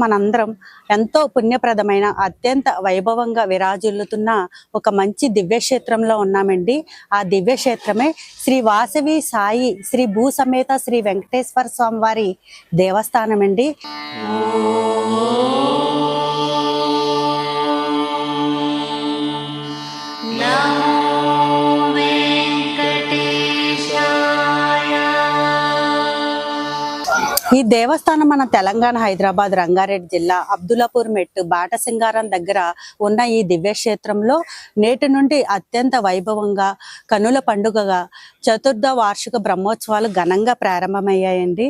మనందరం ఎంతో పుణ్యప్రదమైన అత్యంత వైభవంగా విరాజిల్లుతున్న ఒక మంచి దివ్యక్షేత్రంలో ఉన్నామండి. ఆ దివ్యక్షేత్రమే శ్రీ వాసవి సాయి శ్రీ భూ సమేత శ్రీ వెంకటేశ్వర స్వామి వారి దేవస్థానం అండి. ఈ దేవస్థానం మన తెలంగాణ హైదరాబాద్ రంగారెడ్డి జిల్లా అబ్దుల్లాపూర్ మెట్టు బాటసింగారం దగ్గర ఉన్న ఈ దివ్యక్షేత్రంలో నేటి నుండి అత్యంత వైభవంగా కనుల పండుగగా చతుర్థ వార్షిక బ్రహ్మోత్సవాలు ఘనంగా ప్రారంభమయ్యాయండి.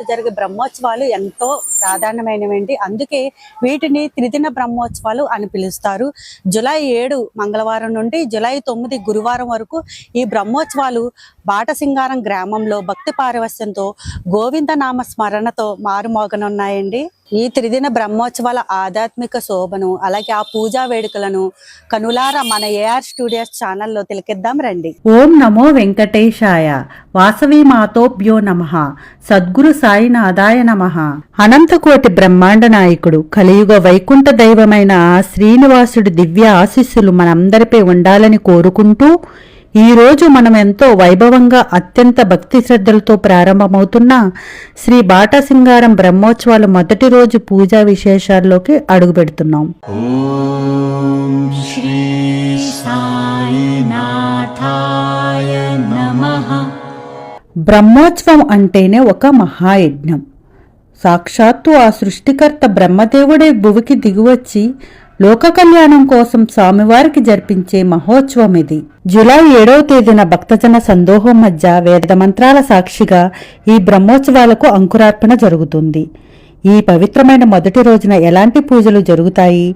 జరిగే బ్రహ్మోత్సవాలు ఎంతో ప్రాధాన్యమైనవండి. అందుకే వీటిని త్రిదిన బ్రహ్మోత్సవాలు అని పిలుస్తారు. జూలై 7 మంగళవారం నుండి జూలై 9 గురువారం వరకు ఈ బ్రహ్మోత్సవాలు బాటసింగారం గ్రామంలో భక్తి పారవస్యంతో గోవిందనామ స్మరణతో మారుమోగనున్నాయండి. ఈ త్రిదిన బ్రహ్మోత్సవాల ఆధ్యాత్మిక శోభను అలాగే ఆ పూజా వేడుకలను కనులారా మన ఏఆర్ స్టూడియోస్ ఛానల్లో తిలకిద్దాం రండి. ఓం నమో వెంకటేశాయ. వాసవి మాతోభ్యో నమః. సద్గురు సాయినాథాయ నమః. అనంతకోటి బ్రహ్మాండ నాయకుడు కలియుగ వైకుంఠ దైవమైన శ్రీనివాసుడి దివ్య ఆశీస్సులు మనందరిపై ఉండాలని కోరుకుంటూ ఈ రోజు మనం ఎంతో వైభవంగా అత్యంత భక్తి శ్రద్ధలతో ప్రారంభమవుతున్న శ్రీ బాటసింగారం బ్రహ్మోత్సవాలు మొదటి రోజు పూజా విశేషాల్లోకి అడుగుపెడుతున్నాం. ఓం శ్రీ సాయినాథాయ నమః. బ్రహ్మోత్సవం అంటేనే ఒక మహాయజ్ఞం. సాక్షాత్తు ఆ సృష్టికర్త బ్రహ్మదేవుడే భువికి దిగివచ్చి లోక కళ్యాణం కోసం స్వామివారికి జరిపించే మహోత్సవం ఇది. జూలై 7వ తేదీన భక్తజన సందోహం మధ్య వేదమంత్రాల సాక్షిగా ఈ బ్రహ్మోత్సవాలకు అంకురార్పణ జరుగుతుంది. ఈ పవిత్రమైన మొదటి రోజున ఎలాంటి పూజలు జరుగుతాయి,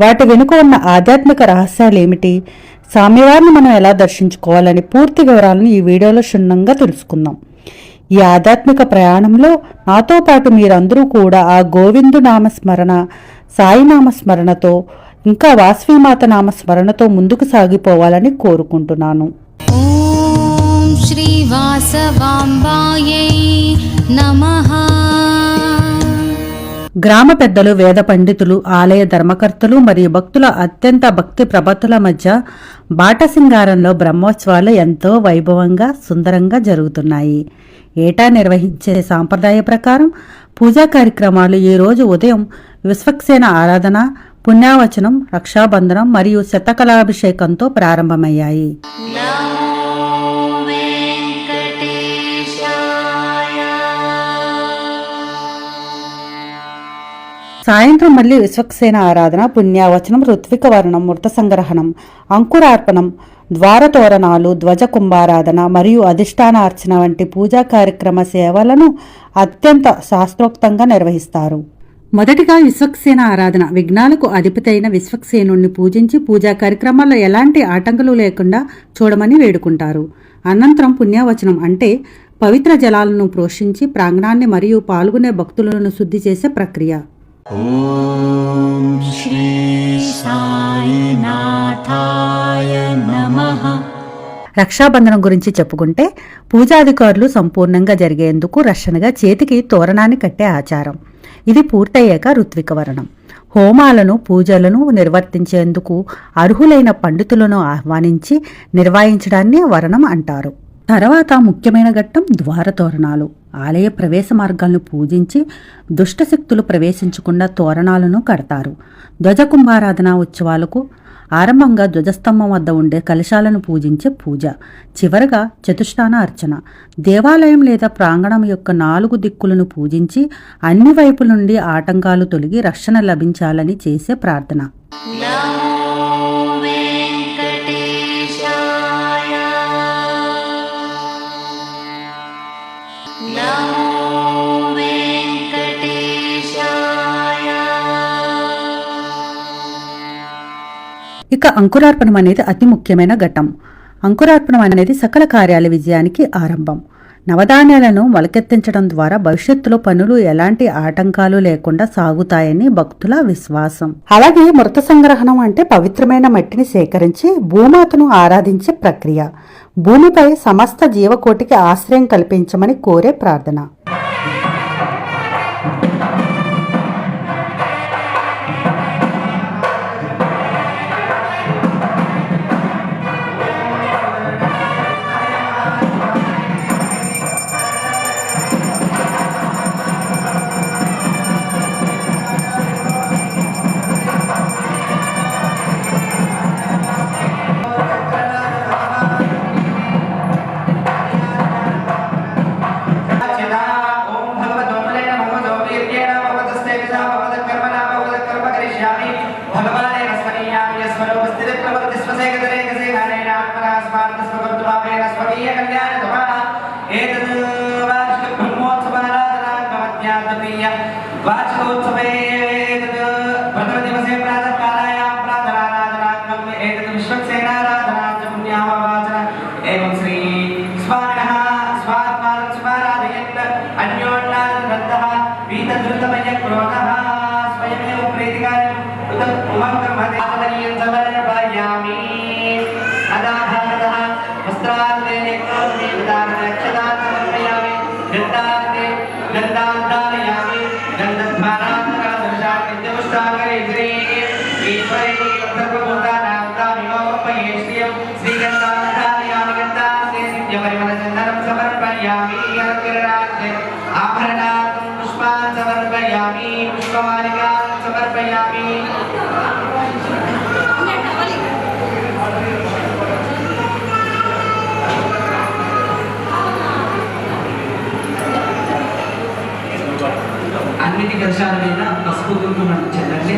వాటి వెనుక ఉన్న ఆధ్యాత్మిక రహస్యాలేమిటి, స్వామివారిని మనం ఎలా దర్శించుకోవాలని పూర్తి వివరాలను ఈ వీడియోలో క్షుణ్ణంగా తెలుసుకుందాం. ఈ ఆధ్యాత్మిక ప్రయాణంలో నాతో పాటు మీరందరూ కూడా ఆ గోవిందు నామస్మరణ, సాయినామస్మరణతో ఇంకా వాసవీమాత నామస్మరణతో ముందుకు సాగిపోవాలని కోరుకుంటున్నాను. ఓం శ్రీ వాసవాంబాయై నమః. గ్రామ పెద్దలు, వేద పండితులు, ఆలయ ధర్మకర్తలు మరియు భక్తుల అత్యంత భక్తి ప్రపత్తుల మధ్య బాటసింగారంలో బ్రహ్మోత్సవాలు ఎంతో వైభవంగా సుందరంగా జరుగుతున్నాయి. ఏటా నిర్వహించే సాంప్రదాయ ప్రకారం పూజా కార్యక్రమాలు ఈ రోజు ఉదయం విశ్వక్సేన ఆరాధన, పుణ్యావచనం, రక్షాబంధనం మరియు శతకలాభిషేకంతో ప్రారంభమయ్యాయి. సాయంత్రం మళ్లీ విశ్వక్సేన ఆరాధన, పుణ్యావచనం, ఋత్విక వర్ణం, మృత సంగ్రహణం, అంకురార్పణం, ద్వారతోరణాలు, ధ్వజ కుంభారాధన మరియు అధిష్టానార్చన వంటి పూజా కార్యక్రమ సేవలను అత్యంత శాస్త్రోక్తంగా నిర్వహిస్తారు. మొదటిగా విశ్వక్సేన ఆరాధన. విఘ్నాలకు అధిపతైన విశ్వక్సేనుణ్ణి పూజించి పూజా కార్యక్రమాల్లో ఎలాంటి ఆటంకాలు లేకుండా చూడమని వేడుకుంటారు. అనంతరం పుణ్యావచనం అంటే పవిత్ర జలాలను ప్రోషించి ప్రాంగణాన్ని మరియు పాల్గొనే భక్తులను శుద్ధి చేసే ప్రక్రియ. ఓం శ్రీ సాయినాథాయ నమః. రక్షాబంధనం గురించి చెప్పుకుంటే పూజాధికారులు సంపూర్ణంగా జరిగేందుకు రక్షణగా చేతికి తోరణాన్ని కట్టే ఆచారం. ఇది పూర్తయ్యాక ఋత్విక వర్ణం. హోమాలను, పూజలను నిర్వర్తించేందుకు అర్హులైన పండితులను ఆహ్వానించి నిర్వహించడాన్ని వర్ణం అంటారు. తర్వాత ముఖ్యమైన ఘట్టం ద్వారతోరణాలు. ఆలయ ప్రవేశ మార్గాలను పూజించి దుష్టశక్తులు ప్రవేశించకుండా తోరణాలను కడతారు. ధ్వజ కుంభారాధన ఉత్సవాలకు ఆరంభంగా ధ్వజస్తంభం వద్ద ఉండే కలశాలను పూజించే పూజ. చివరగా చతుష్టాన అర్చన. దేవాలయం లేదా ప్రాంగణం యొక్క 4 దిక్కులను పూజించి అన్ని వైపుల నుండి ఆటంకాలు తొలగి రక్షణ లభించాలని చేసే ప్రార్థన. ఇక అంకురార్పణం అనేది అతి ముఖ్యమైన ఘట్టం. అంకురార్పణం అనేది సకల కార్యాల విజయానికి ఆరంభం. నవధాన్యాలను మొలకెత్తించడం ద్వారా భవిష్యత్తులో పనులు ఎలాంటి ఆటంకాలు లేకుండా సాగుతాయని భక్తుల విశ్వాసం. అలాగే మృత సంగ్రహణం అంటే పవిత్రమైన మట్టిని సేకరించి భూమాతను ఆరాధించే ప్రక్రియ. భూమిపై సమస్త జీవకోటికి ఆశ్రయం కల్పించమని కోరే ప్రార్థన. అన్నిటి కలశాల మీద పసుపు కుంకుమ చల్లండి.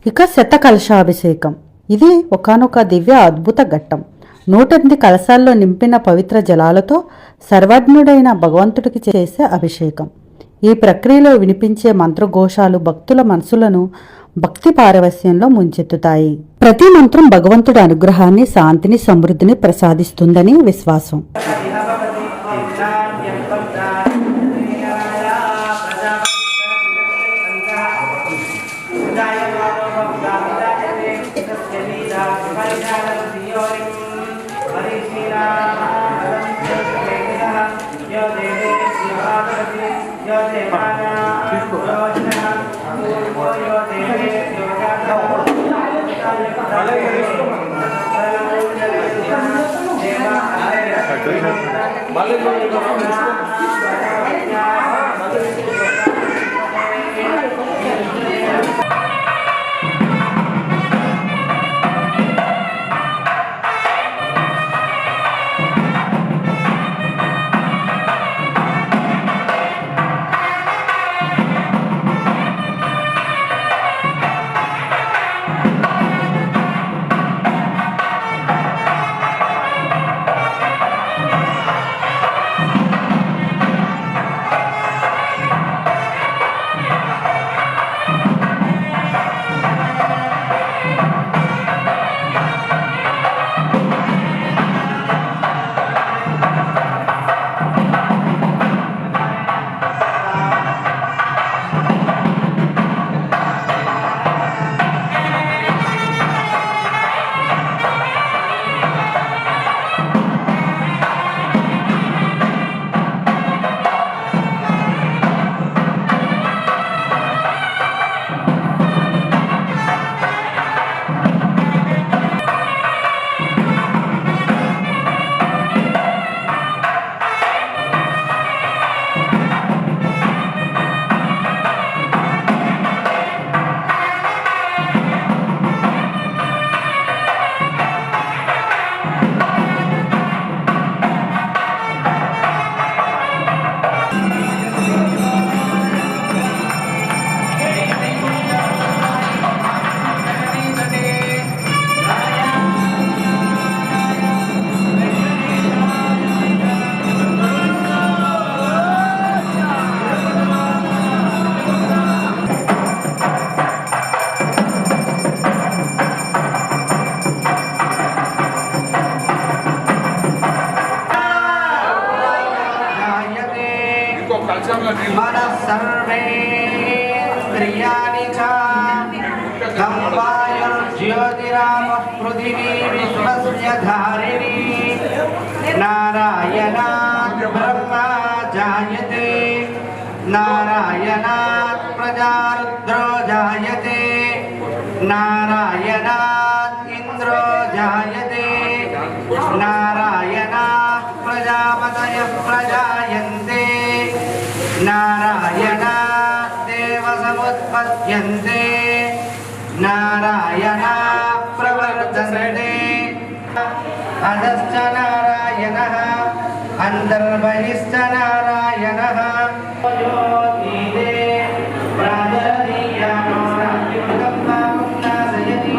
ఇక శతకలశాభిషేకం. ఇది ఒకానొక దివ్య అద్భుత ఘట్టం. 108 కలశాల్లో నింపిన పవిత్ర జలాలతో సర్వజ్ఞుడైన భగవంతుడికి చేసే అభిషేకం. ఈ ప్రక్రియలో వినిపించే మంత్రఘోషాలు భక్తుల మనసులను భక్తి పారవస్యంలో ముంచెత్తుతాయి. ప్రతి మంత్రం భగవంతుడి అనుగ్రహాన్ని, శాంతిని, సమృద్ధిని ప్రసాదిస్తుందని విశ్వాసం. मनः सर्वेन्द्रियाणि च ज्योतिरामः पृथिवी विश्वस्य धारिणी नारायणात् ब्रह्मा जायते नारायणात् प्रजारुद्रो जायते नारायणात् इन्द्रो जायते नारायणात् प्रजापतयः प्रजायन्ते नारायणात् देवसमुत्पद्यन्ते नारायणात् प्रवर्तन्ते अधश्च नारायणः अन्तर्बहिश्च नारायणः ज्योतिदे प्रातरीयानो रात्रिमृतं पापं नाशयति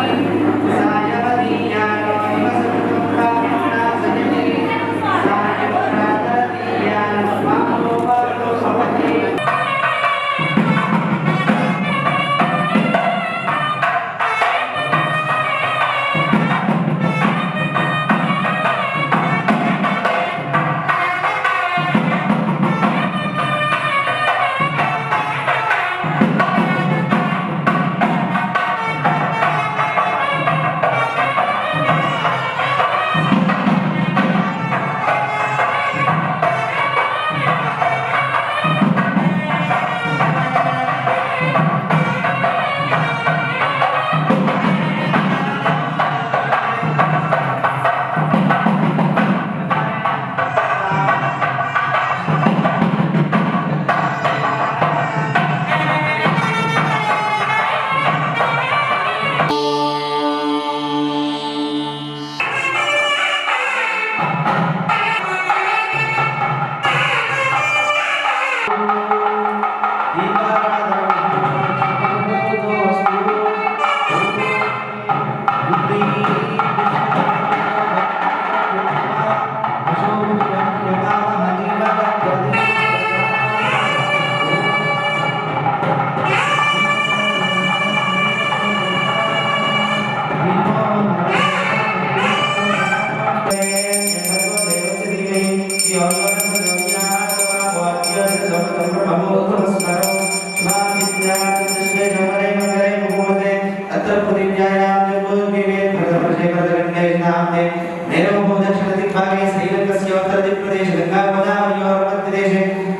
सायवरीयानो दिवसमृतं पापं नाशयति सायं प्रातरीयानो पापो पापो भवति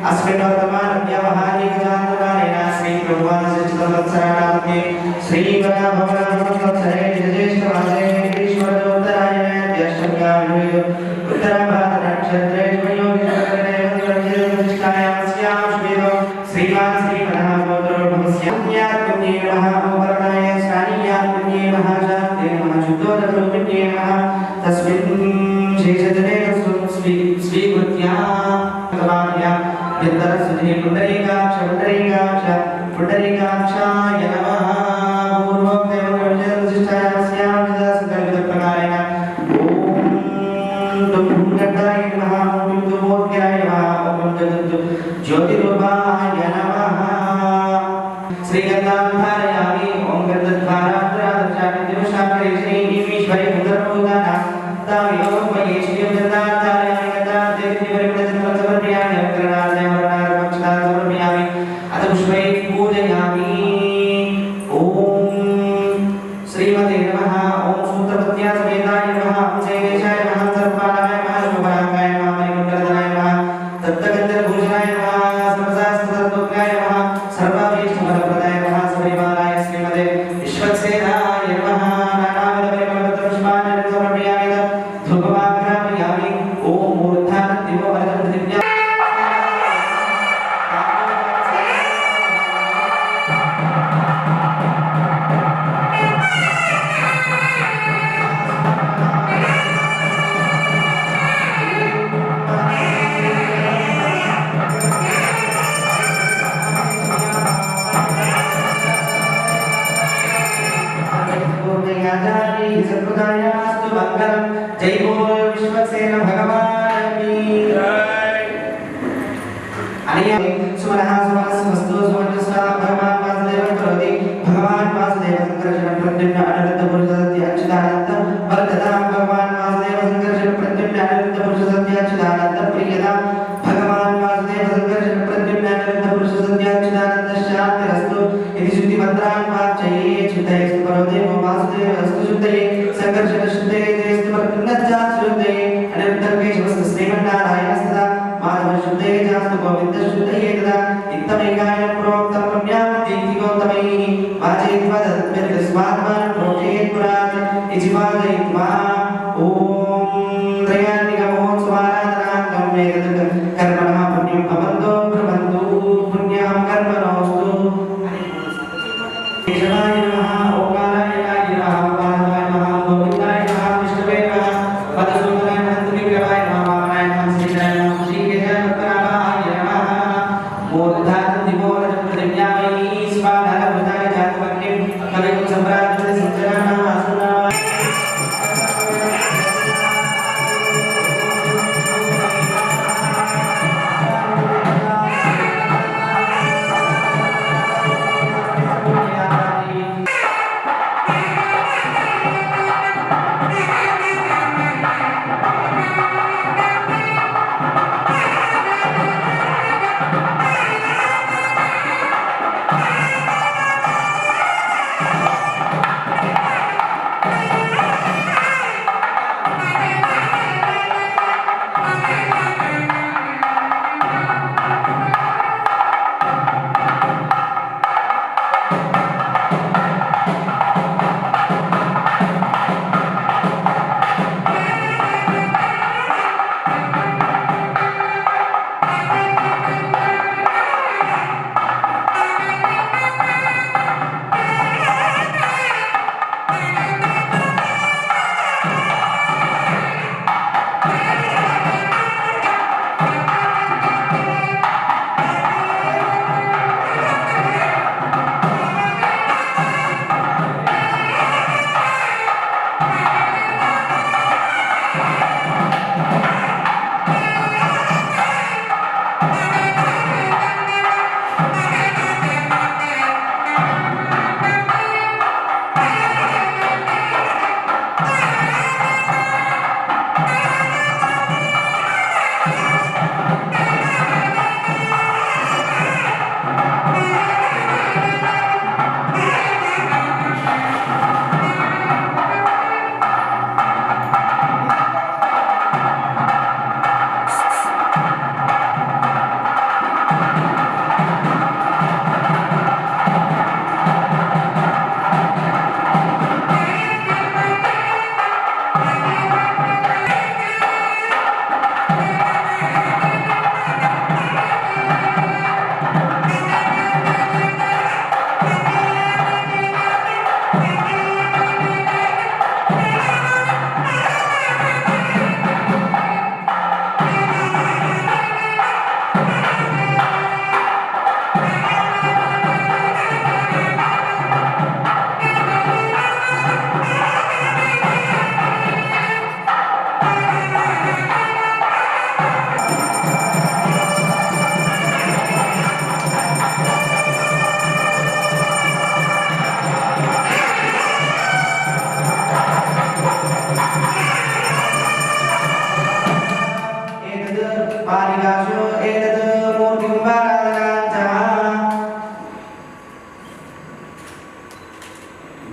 अस्मिन् वर्तमानव्यवहारिकजातकालेन श्रीप्रभुवानसंवत्सराणां श्रीवराभवनाभवत्सरे ज्येष्ठमासे ईश्वरोत्तरायणे ज्येष्ठव्यायुः उत्तराभाद्रनक्षत्रे योगिष्ठायां श्रीमान् श्रीमहाभद्रो भवस्याज्ञात्मन्ये नमः ओमरणाय श्राणीयात्मन्ये नमः शान्ते नमः शुद्धोदरूपिण्ये नमः तस्मिन् शेषजने स्वीकृत्या यन्तरसुधे पुण्डरीकाक्षाय नमः पूर्वोक्तप्रकारेण ॐ तुङ्गण्डाय नमः ॐ तुमोग्याय नमः ॐ ज्योतिरूपाय नमः श्रीगन्धां धारयामि ॐ गन्धद्वारान्तरादर्शामि दिवशाकरे श्रीईश्वरे मुदरभूतानां तामियों मये श्रियं गन्धां धारयामि गन्धां देवी परिमलजन्मं समर्पयामि अग्रणादय वरणारपक्षता समर्पयामि अथ पुष्पै पूजयामि ॐ श्रीमते नमः ॐ सूत्रपत्या समेताय नमः ॐ शैलेशाय नमः सर्वाय नमः शुभराङ्गाय नमः मणिकुण्डलधराय नमः तप्तगन्धर्भूषणाय नमः सर्वशास्त्रतत्त्वज्ञाय नमः सर्वाभीष्टफलप्रदाय नमः श्रीमालाय श्रीमते विश्वक्सेनाय नमः नानाविधपरिमलपत्रपुष्पाणि समर्पयामि धूपमाघ्रापयामि ॐ मूर्धानन्दिवो वरदपृथिव्या सर्वदायास्तु मंगलम जय बोल विश्वक्सेन भगवान की जय अनिया सुमनः समस्तु सुमनस्ता भगवान वासुदेव करोति भगवान वासुदेव संकर्षण प्रद्युम्न अनिरुद्ध पुरुष सत्य अच्युतानंद वरदता भगवान वासुदेव संकर्षण प्रद्युम्न अनिरुद्ध पुरुष सत्य अच्युतानंद प्रियदा भगवान वासुदेव संकर्षण प्रद्युम्न अनिरुद्ध पुरुष सत्य अच्युतानंद शांतिरस्तु इति शुद्धि मंत्रान् वाचये शुद्धये सुपरोदेव वासुदेव अस्तु शुद्धये संकर्षण शुद्धये देस्तु प्रज्ञा शुद्धये अनिरुद्धके शिवस्य श्रीमन्नारायण सदा माधव शुद्धये जास्तु गोविन्द शुद्धये तदा इत्तमेकाय प्रोक्तं पुण्यं दीप्तिगौतमैः वाचयित्वा तद्भिर्स्वात्मानं प्रोक्षयेत् पुरात् इजिवादयित्वा ॐ त्रयान्निगमोत्सवाराधनाङ्गं वेदतत् कर्मणः पुण्यं भवन्तो ब्रह्मन्तु पुण्यं कर्मणोऽस्तु केशवाय नमः ओंकाराय नमः माधवाय नमः गोविन्दाय नमः विष्णवे नमः पदसूदनाय नमः त्रिविक्रमाय नमः वामनाय नमः श्रीधराय नमः श्रीकेशाय पद्मनाभाय नमः मूर्धानन्दिमोरजप्रतिज्ञामयी स्वाधारभृताय जातमग्निं कविं सम्प्राजते सज्जनानाम् आसुनाय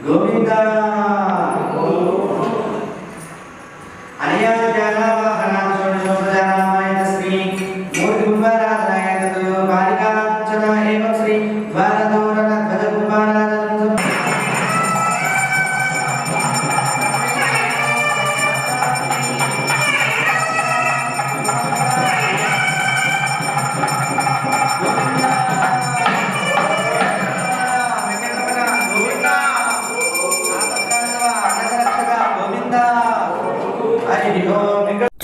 గోవింద అనయా జాలవాహనాం షోడశోపచారాయ శ్రీ మూర్తి కుమారాధనాయ తతో బాలికార్చన ఏవం శ్రీ ద్వారతోరణ ధ్వజ కుమారాధనం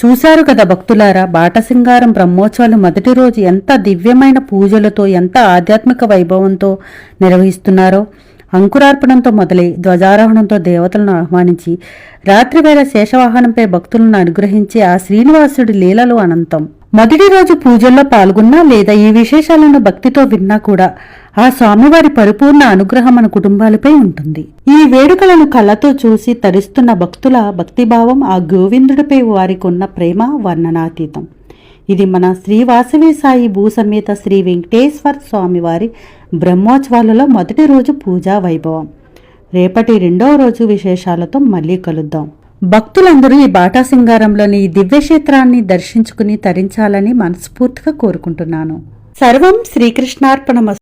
చూశారు కదా భక్తులారా, బాటసింగారం బ్రహ్మోత్సవాలు మొదటి రోజు ఎంత దివ్యమైన పూజలతో, ఎంత ఆధ్యాత్మిక వైభవంతో నిర్వహిస్తున్నారో. అంకురార్పణంతో మొదలై ధ్వజారోహణంతో దేవతలను ఆహ్వానించి రాత్రివేళ శేషవాహనంపై భక్తులను అనుగ్రహించి ఆ శ్రీనివాసుడి లీలలు అనంతం. మొదటి రోజు పూజల్లో పాల్గొన్నా లేదా ఈ విశేషాలను భక్తితో విన్నా కూడా ఆ స్వామివారి పరిపూర్ణ అనుగ్రహం మన కుటుంబాలపై ఉంటుంది. ఈ వేడుకలను కళ్ళతో చూసి తరిస్తున్న భక్తుల భక్తిభావం, ఆ గోవిందుడిపై వారికి ఉన్న ప్రేమ వర్ణనాతీతం. ఇది మన శ్రీ వాసవి సాయి భూసమేత శ్రీ వెంకటేశ్వర స్వామివారి బ్రహ్మోత్సవాలలో మొదటి రోజు పూజా వైభవం. రేపటి రెండవ రోజు విశేషాలతో మళ్ళీ కలుద్దాం. భక్తులందరూ ఈ బాటాసింగారంలోని ఈ దివ్యక్షేత్రాన్ని దర్శించుకుని తరించాలని మనస్ఫూర్తిగా కోరుకుంటున్నాను. సర్వం శ్రీకృష్ణార్పణమస్తు.